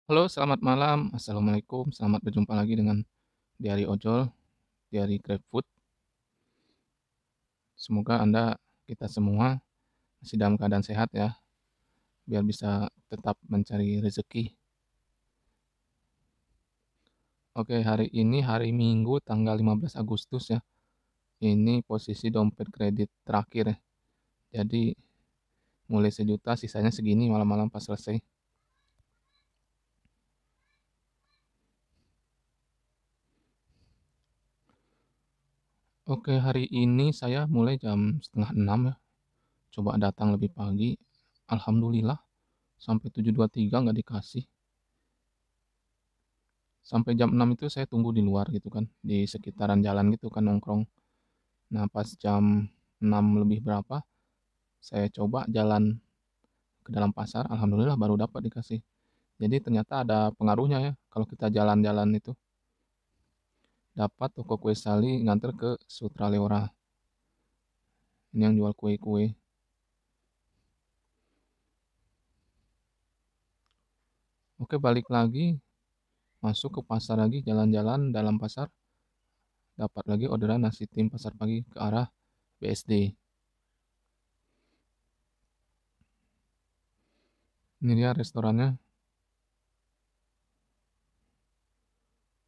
Halo, selamat malam. Assalamualaikum. Selamat berjumpa lagi dengan Diari Ojol, Diari GrabFood. Semoga Anda, kita semua masih dalam keadaan sehat ya, biar bisa tetap mencari rezeki. Oke, hari ini hari Minggu tanggal 15 Agustus ya. Ini posisi dompet kredit terakhir ya. Jadi mulai sejuta, sisanya segini malam-malam pas selesai. Oke, hari ini saya mulai jam setengah 6 ya. Coba datang lebih pagi. Alhamdulillah sampai 7.23 nggak dikasih. Sampai jam 6 itu saya tunggu di luar gitu kan, di sekitaran jalan gitu kan nongkrong. Nah, pas jam 6 lebih berapa, saya coba jalan ke dalam pasar, alhamdulillah baru dapat dikasih. Jadi ternyata ada pengaruhnya ya, kalau kita jalan-jalan itu. Dapat toko kue Sali nganter ke Sutraleora. Ini yang jual kue-kue. Oke, balik lagi, masuk ke pasar lagi, jalan-jalan dalam pasar. Dapat lagi orderan nasi tim pasar pagi ke arah BSD. Ini dia restorannya.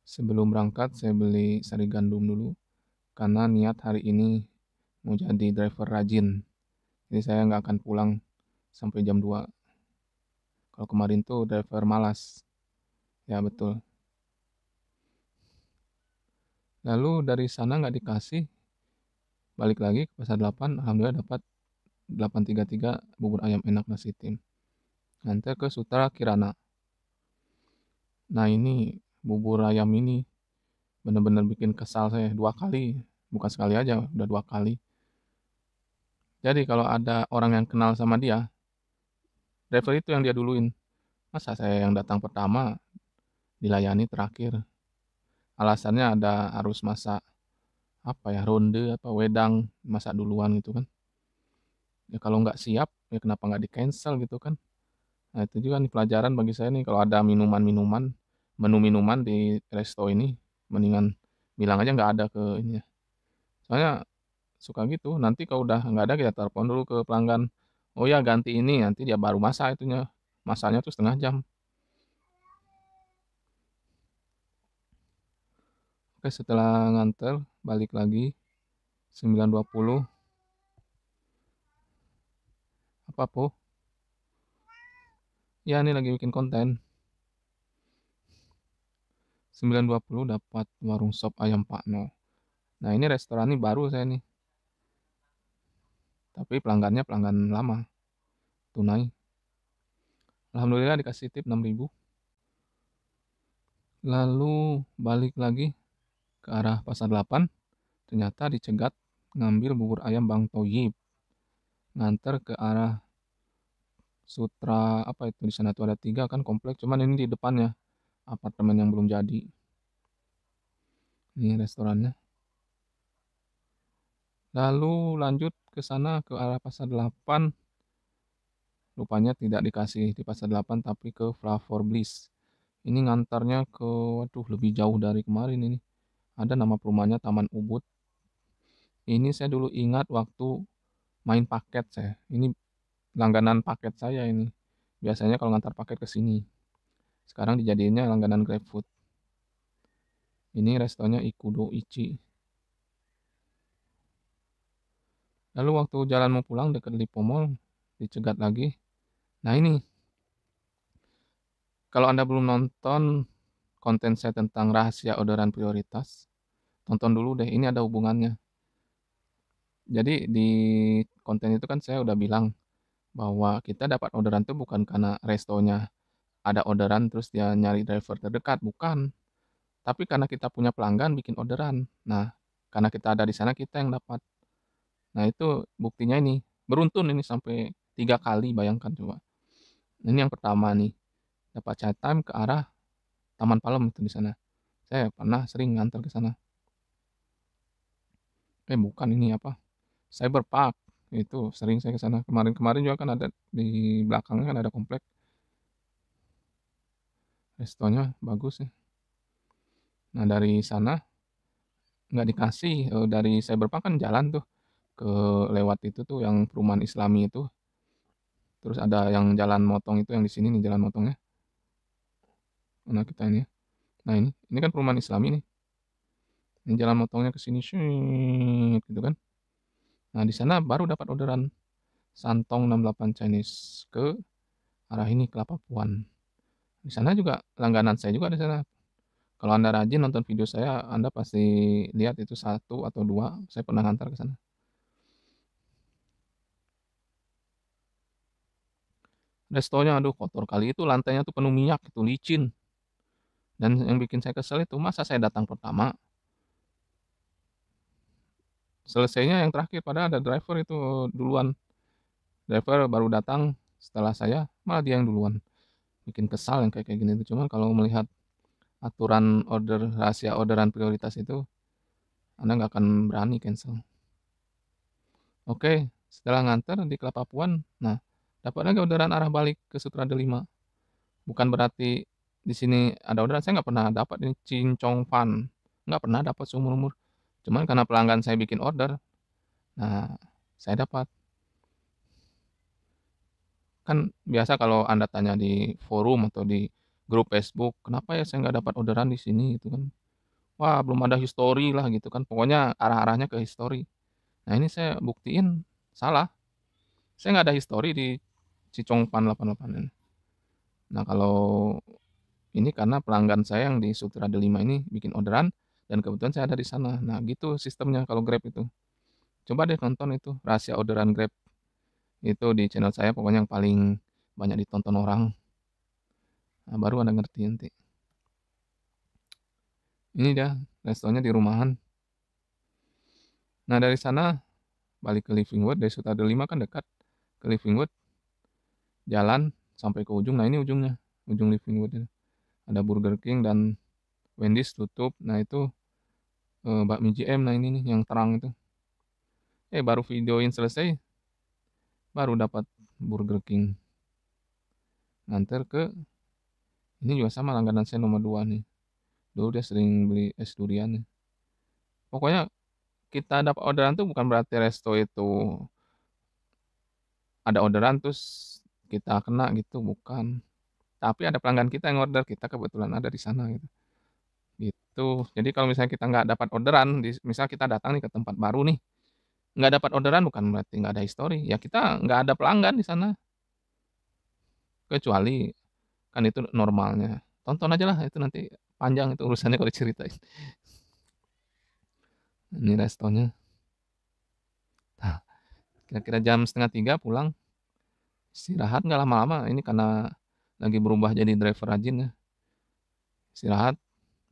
Sebelum berangkat, saya beli sari gandum dulu, karena niat hari ini mau jadi driver rajin. Jadi saya nggak akan pulang sampai jam 2. Kalau kemarin tuh driver malas. Ya betul. Lalu dari sana nggak dikasih, balik lagi ke pasar 8. Alhamdulillah dapat 833 bubur ayam enak nasi tim. Nganter ke Sutra Kirana. Nah ini bubur ayam ini bener-bener bikin kesal saya 2 kali. Bukan sekali aja, udah 2 kali. Jadi kalau ada orang yang kenal sama dia, driver itu yang dia duluin. Masa saya yang datang pertama dilayani terakhir? Alasannya ada harus masak apa ya, ronde apa wedang, masak duluan gitu kan. Ya kalau nggak siap, ya kenapa nggak di cancel gitu kan. Nah itu juga nih pelajaran bagi saya nih, kalau ada minuman-minuman, menu minuman di resto ini, mendingan bilang aja nggak ada ke ini ya. Soalnya suka gitu, nanti kalau udah nggak ada kita telepon dulu ke pelanggan. Oh ya ganti ini, nanti dia baru masak itunya. Masaknya tuh setengah jam. Oke, setelah nganter, balik lagi 9.20. Apa po? Ya ini lagi bikin konten. 9.20 dapat warung sop ayam Pak No. Nah ini restoran ini baru saya nih. Tapi pelanggannya pelanggan lama. Tunai. Alhamdulillah dikasih tip 6.000. Lalu balik lagi ke arah pasar 8. Ternyata dicegat ngambil bubur ayam Bang Toyib. Nganter ke arah Sutra, apa itu, di sana tuh ada 3 kan komplek. Cuman ini di depannya. Apartemen yang belum jadi. Ini restorannya. Lalu lanjut ke sana ke arah pasar 8. Rupanya tidak dikasih di pasar 8 tapi ke Flavor Bliss. Ini ngantarnya ke, waduh, lebih jauh dari kemarin ini. Ada nama perumahannya Taman Ubud. Ini saya dulu ingat waktu main paket saya. Ini langganan paket saya ini. Biasanya kalau ngantar paket ke sini. Sekarang dijadiinnya langganan GrabFood. Ini restonya Ikudo Ichi. Lalu waktu jalan mau pulang dekat Lipo Mall, dicegat lagi. Nah ini, kalau Anda belum nonton konten saya tentang rahasia orderan prioritas, tonton dulu deh, ini ada hubungannya. Jadi di konten itu kan saya udah bilang bahwa kita dapat orderan itu bukan karena restonya ada orderan terus dia nyari driver terdekat, bukan. Tapi karena kita punya pelanggan bikin orderan. Nah, karena kita ada di sana kita yang dapat. Nah, itu buktinya ini. Beruntun ini sampai 3 kali, bayangkan coba. Ini yang pertama nih, dapat chat time ke arah Taman Palem itu di sana. Saya pernah sering nganter ke sana. Bukan ini apa? Cyberpark. Itu sering saya ke sana. Kemarin-kemarin juga kan ada di belakangnya kan ada komplek. restonya bagus ya. Nah dari sana nggak dikasih, dari Cyberpunk kan jalan tuh ke lewat itu tuh yang perumahan Islami itu, terus ada yang jalan motong itu yang di sini nih jalan motongnya. Nah kita ini ya. Nah ini kan perumahan Islami nih. Ini jalan motongnya ke sini syit, gitu kan. Nah di sana baru dapat orderan Santong 68 Chinese ke arah ini Kelapa Puan. Di sana juga langganan saya juga di sana. Kalau Anda rajin nonton video saya, Anda pasti lihat itu satu atau dua. Saya pernah ngantar ke sana. Restonya, aduh kotor kali itu, lantainya tuh penuh minyak, itu licin. Dan yang bikin saya kesel itu, masa saya datang pertama, selesainya yang terakhir, padahal ada driver itu duluan. Driver baru datang setelah saya, malah dia yang duluan. Bikin kesal yang kayak gini itu. Cuman kalau melihat aturan order, rahasia orderan prioritas itu, Anda nggak akan berani cancel. Oke, setelah nganter di Kelapa Puan, nah dapat lagi orderan arah balik ke Sutra Delima. Bukan berarti di sini ada orderan, saya nggak pernah dapat ini cincong pan, nggak pernah dapat seumur umur. Cuman karena pelanggan saya bikin order, nah saya dapat. Kan biasa kalau Anda tanya di forum atau di grup Facebook, kenapa ya saya nggak dapat orderan di sini gitu kan? Wah belum ada history lah gitu kan. Pokoknya arah-arahnya ke history. Nah ini saya buktiin salah. Saya nggak ada history di Cicong Pan 88 ini. Nah kalau ini karena pelanggan saya yang di Sutra Delima ini bikin orderan dan kebetulan saya ada di sana. Nah gitu sistemnya kalau Grab itu. Coba deh nonton itu rahasia orderan Grab itu di channel saya, pokoknya yang paling banyak ditonton orang. Nah, baru Anda ngerti nanti. Ini dia restonya di rumahan. Nah dari sana balik ke Living Wood, dari Suta Delima kan dekat ke Living Wood, jalan sampai ke ujung. Nah ini ujungnya, ujung Living Wood ini. Ada Burger King dan Wendy's tutup. Nah itu bakmi JM. Nah ini nih yang terang itu. Baru videoin selesai, baru dapat Burger King. Nganter ke ini juga sama langganan saya nomor 2 nih. Dulu dia sering beli es durian nih. Pokoknya kita dapat orderan tuh bukan berarti resto itu ada orderan terus kita kena gitu, bukan. Tapi ada pelanggan kita yang order, kita kebetulan ada di sana gitu. Gitu. Jadi kalau misalnya kita nggak dapat orderan, misal kita datang nih ke tempat baru nih, nggak dapat orderan bukan berarti nggak ada history. Ya kita nggak ada pelanggan di sana. Kecuali kan itu normalnya. Tonton aja lah itu nanti panjang itu urusannya kalau diceritain. Ini restonya. Nah, kira-kira jam setengah 3 pulang. Istirahat nggak lama-lama. Ini karena lagi berubah jadi driver rajin ya. Istirahat,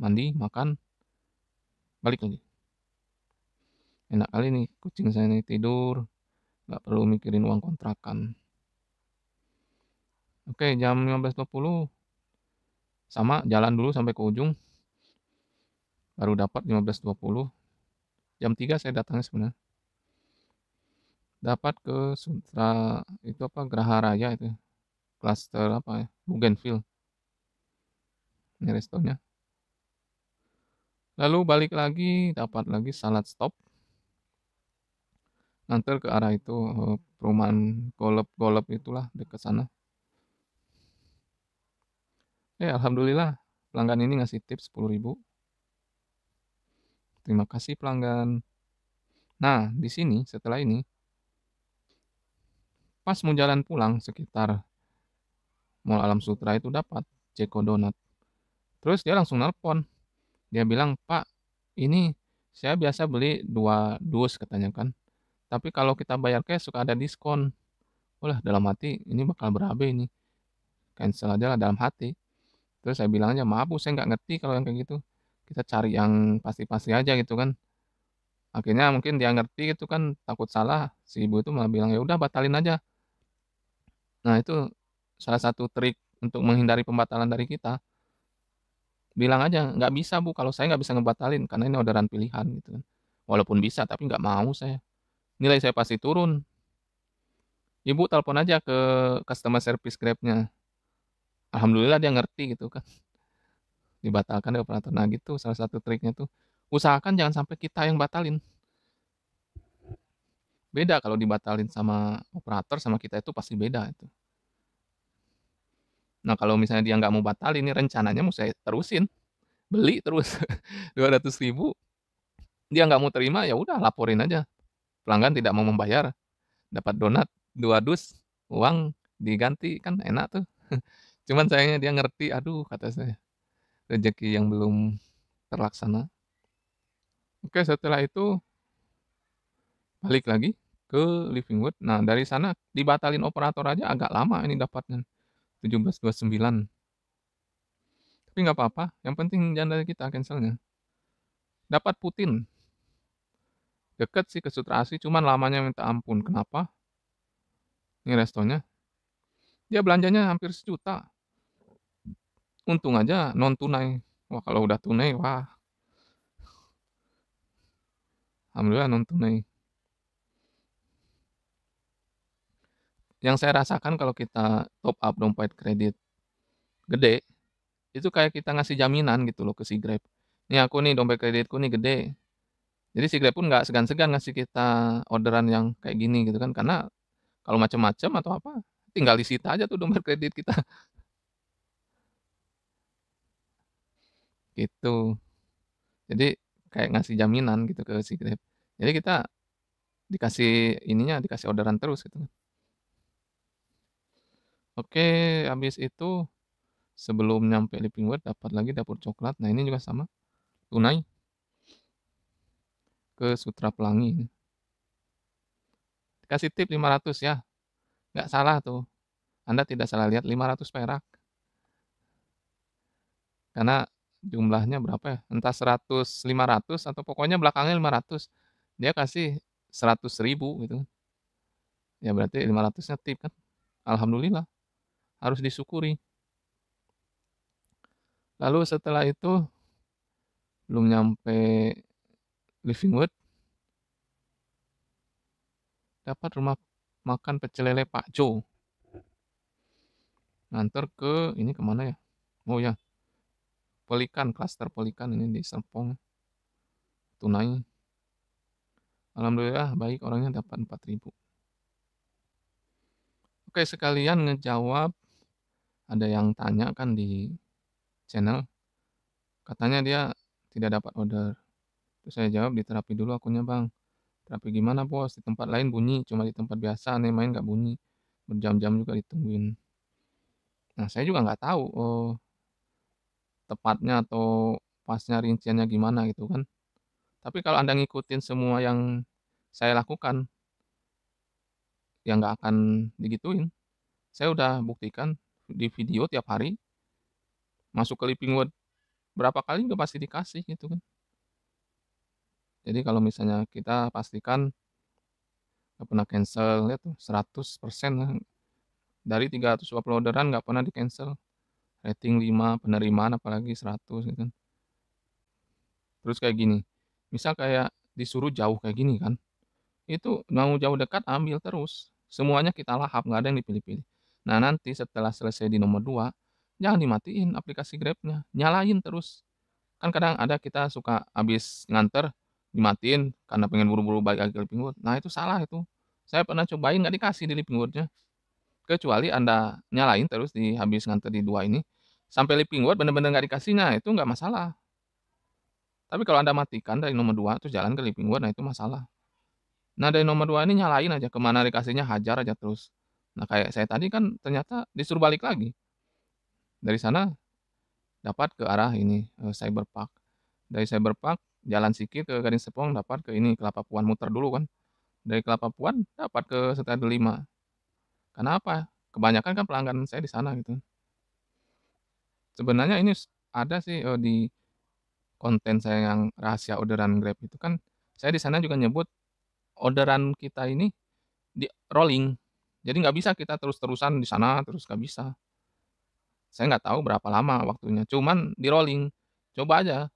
mandi, makan, balik lagi. Enak kali nih kucing saya nih tidur, nggak perlu mikirin uang kontrakan. Oke, jam 15.20 sama jalan dulu sampai ke ujung, baru dapat 15.20. Jam 3 saya datangnya sebenarnya. Dapat ke Sutra itu apa Geraha Raya itu. Cluster apa ya? Bougainville. Ini restonya. Lalu balik lagi, dapat lagi salad stop. Nganter ke arah itu perumahan golep-golep itulah dekat sana. Alhamdulillah pelanggan ini ngasih tips 10.000. Terima kasih pelanggan. Nah, di sini setelah ini pas mau jalan pulang sekitar Mall Alam Sutra itu dapat Ceko Donat. Terus dia langsung nelpon. Dia bilang, "Pak, ini saya biasa beli 2 dus," katanya kan. "Tapi kalau kita bayar cash suka ada diskon." Ulah dalam hati ini bakal berabe ini. Cancel aja lah dalam hati. Terus saya bilang aja, "Maaf Bu, saya nggak ngerti kalau yang kayak gitu. Kita cari yang pasti-pasti aja gitu kan." Akhirnya mungkin dia ngerti gitu kan, takut salah. Si ibu itu malah bilang, "Ya udah batalin aja." Nah, itu salah satu trik untuk menghindari pembatalan dari kita. Bilang aja, "Nggak bisa Bu, kalau saya nggak bisa ngebatalin karena ini orderan pilihan," gitu kan. Walaupun bisa, tapi nggak mau saya. Nilai saya pasti turun. Ibu telepon aja ke customer service Grab-nya. Alhamdulillah dia ngerti gitu kan. dibatalkan deh operator. Nah gitu salah satu triknya tuh. Usahakan jangan sampai kita yang batalin. Beda kalau dibatalin sama operator sama kita itu pasti beda itu. Nah kalau misalnya dia nggak mau batalin nih rencananya mau saya terusin, beli terus 200.000, dia nggak mau terima ya udah laporin aja. Pelanggan tidak mau membayar, dapat donat 2 dus, uang diganti kan enak tuh. Cuman sayangnya dia ngerti, aduh kata saya, rezeki yang belum terlaksana. Oke setelah itu balik lagi ke Livingwood. Nah dari sana dibatalin operator aja agak lama ini dapatnya, 17.29. Tapi nggak apa-apa, yang penting jangan dari kita cancelnya. Dapat Putin, deket sih ke Sutra Asih, cuman lamanya minta ampun. Kenapa? Ini restonya, dia belanjanya hampir 1 juta. Untung aja non tunai. Wah kalau udah tunai, wah alhamdulillah non tunai. Yang saya rasakan kalau kita top up dompet kredit gede, itu kayak kita ngasih jaminan gitu loh ke si Grab. Nih aku nih dompet kreditku nih gede. Jadi si Grab pun nggak segan-segan ngasih kita orderan yang kayak gini gitu kan. Karena kalau macam-macam atau apa, tinggal disita aja tuh dompet kredit kita gitu. Jadi kayak ngasih jaminan gitu ke si Grab. Jadi kita dikasih ininya, dikasih orderan terus gitu kan. Oke, habis itu sebelum nyampe Living World dapat lagi dapur coklat. Nah, ini juga sama, tunai ke Sutra Pelangi. Dikasih tip 500 ya. Nggak salah tuh. Anda tidak salah lihat 500 perak. Karena jumlahnya berapa ya? Entah 100, 500 atau pokoknya belakangnya 500. Dia kasih 100.000 gitu. Ya berarti 500-nya tip kan. Alhamdulillah, harus disyukuri. Lalu setelah itu belum nyampe Livingwood, dapat rumah makan pecel lele Pak Jo. Nganter ke ini kemana ya? Oh ya, Pelikan, klaster Pelikan ini di Serpong. Tunai. Alhamdulillah baik orangnya dapat 4.000. Oke, sekalian ngejawab ada yang tanya kan di channel, katanya dia tidak dapat order. Terus saya jawab diterapi dulu akunnya bang. Terapi gimana bos? Di tempat lain bunyi, cuma di tempat biasa aneh main nggak bunyi. Berjam-jam juga ditungguin. Nah saya juga nggak tahu tepatnya atau pasnya rinciannya gimana gitu kan. Tapi kalau Anda ngikutin semua yang saya lakukan, ya nggak akan digituin. Saya udah buktikan di video tiap hari, masuk ke Living Word berapa kali juga pasti dikasih gitu kan. Jadi kalau misalnya kita pastikan nggak pernah cancel, lihat tuh 100% lah. Dari 320 orderan nggak pernah di cancel. Rating 5, penerimaan apalagi 100 gitu kan. Terus kayak gini, misal kayak disuruh jauh kayak gini kan, itu mau jauh dekat ambil terus. Semuanya kita lahap, nggak ada yang dipilih-pilih. Nah nanti setelah selesai di nomor 2, jangan dimatiin aplikasi Grabnya, nyalain terus. Kan kadang ada kita suka habis nganter, dimatiin karena pengen buru-buru balik lagi ke Living Wood. Nah itu salah itu. Saya pernah cobain nggak dikasih di Living Wood-nya. Kecuali Anda nyalain terus di habis nganter di 2 ini, sampai Living Wood bener-bener nggak dikasihnya, itu nggak masalah. Tapi kalau Anda matikan dari nomor 2 terus jalan ke Living Wood, nah itu masalah. Nah dari nomor 2 ini nyalain aja, kemana dikasihnya hajar aja terus. Nah kayak saya tadi kan ternyata disuruh balik lagi. Dari sana dapat ke arah ini, Cyberpark. Dari Cyberpark jalan sikit ke Gading Serpong dapat ke ini Kelapa Puan, muter dulu kan. Dari Kelapa Puan dapat ke Setia Delima. Kenapa? Kebanyakan kan pelanggan saya di sana gitu. Sebenarnya ini ada sih di konten saya yang rahasia orderan Grab itu kan saya di sana juga nyebut orderan kita ini di rolling. Jadi nggak bisa kita terus-terusan di sana terus nggak bisa. Saya nggak tahu berapa lama waktunya. Cuman di rolling. Coba aja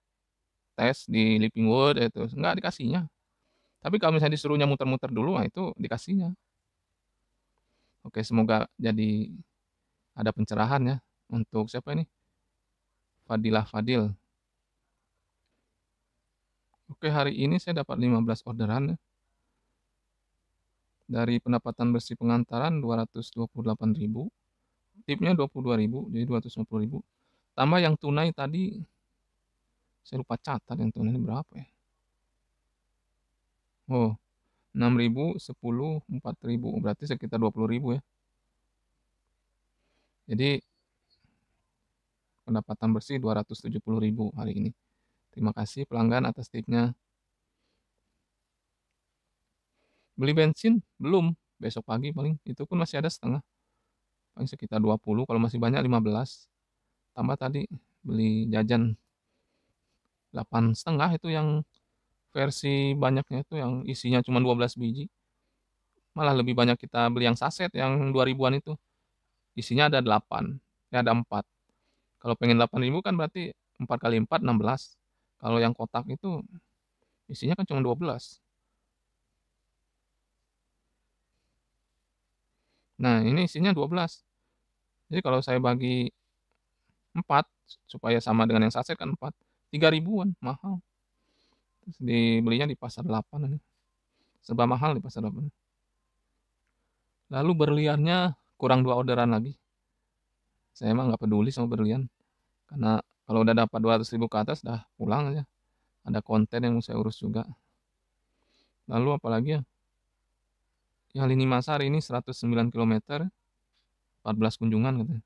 tes di Living Wood itu nggak dikasihnya. Tapi kalau misalnya disuruhnya muter-muter dulu, nah itu dikasihnya. Oke, semoga jadi ada pencerahan ya untuk siapa ini? Fadilah Fadil. Oke, hari ini saya dapat 15 orderan ya. Dari pendapatan bersih pengantaran 228.000, tipnya 22.000, jadi 250.000. Tambah yang tunai tadi, saya lupa catat yang tunai ini berapa ya. Oh, 6.000, 10, 4.000, berarti sekitar 20.000 ya. Jadi pendapatan bersih 270.000 hari ini. Terima kasih pelanggan atas tipnya. Beli bensin belum, besok pagi paling, itu pun masih ada setengah, paling sekitar 20, kalau masih banyak 15. Tambah tadi beli jajan 8,5, itu yang versi banyaknya, itu yang isinya cuma 12 biji. Malah lebih banyak kita beli yang saset yang 2 ribuan itu, isinya ada 8, ya ada 4. Kalau pengen 8.000 kan berarti 4 kali 4 16. Kalau yang kotak itu isinya kan cuma 12. Nah, ini isinya 12. Jadi kalau saya bagi 4 supaya sama dengan yang saset kan 4, 3 ribuan, mahal. Terus dibelinya di pasar 8 ini. Serba mahal di pasar 8. Lalu berliannya kurang 2 orderan lagi. Saya emang nggak peduli sama berlian, karena kalau udah dapat 200.000 ke atas dah pulang aja. Ada konten yang mau saya urus juga. Lalu apalagi ya? Ya, lini masa hari ini 109 km, 14 kunjungan katanya.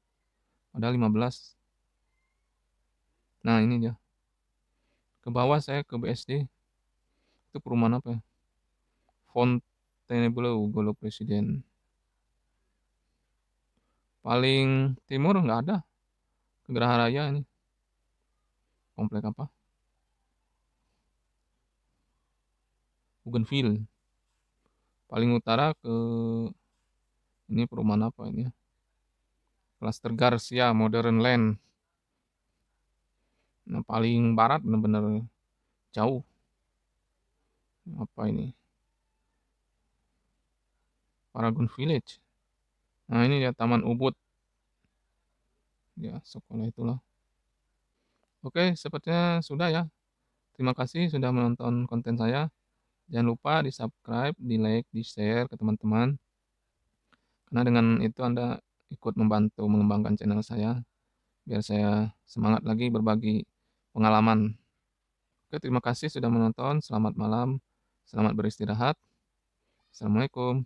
Padahal 15. Nah, ini dia. Ke bawah saya ke BSD. Itu perumahan apa ya? Fontainebleau, Golok Presiden. Paling timur nggak ada. Ke Geraha Raya ini. Komplek apa? Bougainville. Paling utara ke ini perumahan apa ini ya? Klaster Garcia, Modern Land. Nah, paling barat bener-bener jauh. Apa ini? Paragon Village. Nah, ini ya Taman Ubud. Ya, sekolah itulah. Oke, sepertinya sudah ya. Terima kasih sudah menonton konten saya. Jangan lupa di-subscribe, di-like, di-share ke teman-teman. Karena dengan itu Anda ikut membantu mengembangkan channel saya, biar saya semangat lagi berbagi pengalaman. Oke, terima kasih sudah menonton. Selamat malam. Selamat beristirahat. Assalamualaikum.